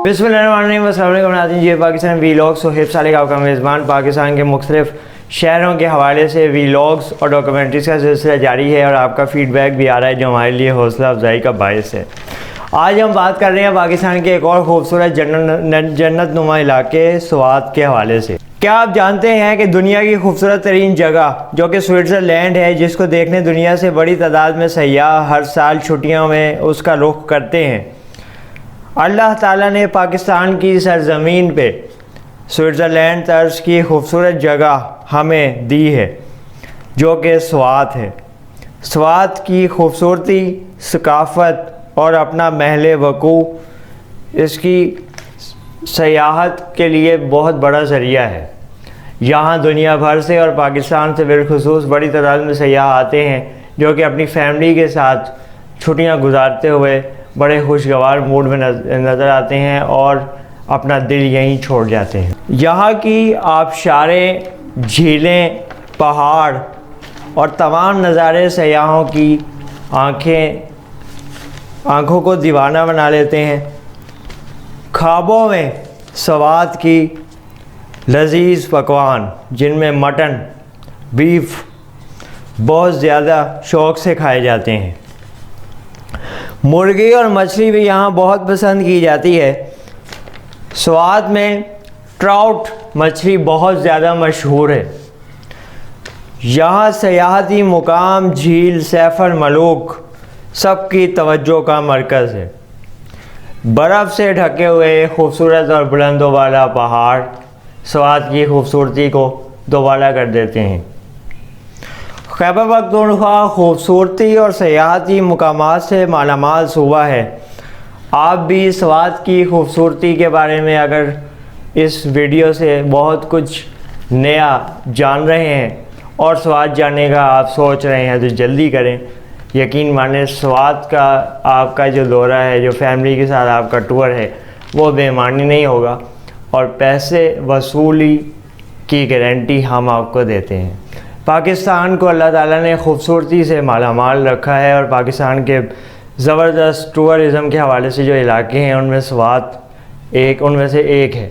बिस्मिल्लाहिर्रहमानिर्रहीम। जी पाकिस्तान वीलॉग्स सोहेब सालेह का मेज़बान पाकिस्तान के मुख्तलिफ शहरों के हवाले से वीलॉग्स और डॉक्यूमेंट्रीज़ का सिलसिला जारी है और आपका फ़ीडबैक भी आ रहा है जो हमारे लिए हौसला अफजाई का बायस है। आज हम बात कर रहे हैं पाकिस्तान के एक और खूबसूरत जन्नत नुमा इलाके स्वात के हवाले से। क्या आप जानते हैं कि दुनिया की खूबसूरत तरीन जगह जो कि स्विट्ज़रलैंड है, जिसको देखने दुनिया से बड़ी तादाद में सयाह हर साल छुट्टियों में उसका रुख करते हैं, अल्लाह ताला ने पाकिस्तान की सरज़मीन पे स्विट्ज़रलैंड तर्ज की खूबसूरत जगह हमें दी है जो कि स्वात है। स्वात की खूबसूरती, सकाफ़त और अपना महल वकू इसकी सयाहत के लिए बहुत बड़ा ज़रिया है। यहाँ दुनिया भर से और पाकिस्तान से बिलखुसूस बड़ी तादाद में सयाह आते हैं जो कि अपनी फैमिली के साथ छुट्टियाँ गुजारते हुए बड़े खुशगवार मूड में नज़र आते हैं और अपना दिल यहीं छोड़ जाते हैं। यहाँ की आबशारें, झीलें, पहाड़ और तमाम नज़ारे सयाहों की आँखों को दीवाना बना लेते हैं। ख्वाबों में स्वात की लजीज़ पकवान जिनमें मटन, बीफ बहुत ज़्यादा शौक़ से खाए जाते हैं। मुर्गी और मछली भी यहाँ बहुत पसंद की जाती है। स्वात में ट्राउट मछली बहुत ज़्यादा मशहूर है। यहाँ सयाहती मुकाम, झील, सैफर मलूक सबकी तवज्जो का मरकज़ है। बर्फ़ से ढके हुए खूबसूरत और बुलंदों वाला पहाड़ स्वात की खूबसूरती को दोबारा कर देते हैं। खैबर पख्तूनख्वा खूबसूरती और सयाहती मुकामात से मालामाल सूबा है। आप भी स्वात की खूबसूरती के बारे में अगर इस वीडियो से बहुत कुछ नया जान रहे हैं और स्वात जानने का आप सोच रहे हैं तो जल्दी करें। यकीन माने स्वात का आपका जो दौरा है, जो फैमिली के साथ आपका टूर है, वो बेमानी नहीं होगा और पैसे वसूली की गारंटी हम आपको देते हैं। पाकिस्तान को अल्लाह ताला ने खूबसूरती से मालामाल रखा है और पाकिस्तान के ज़बरदस्त टूरिज़म के हवाले से जो इलाके हैं उनमें स्वात उनमें से एक है।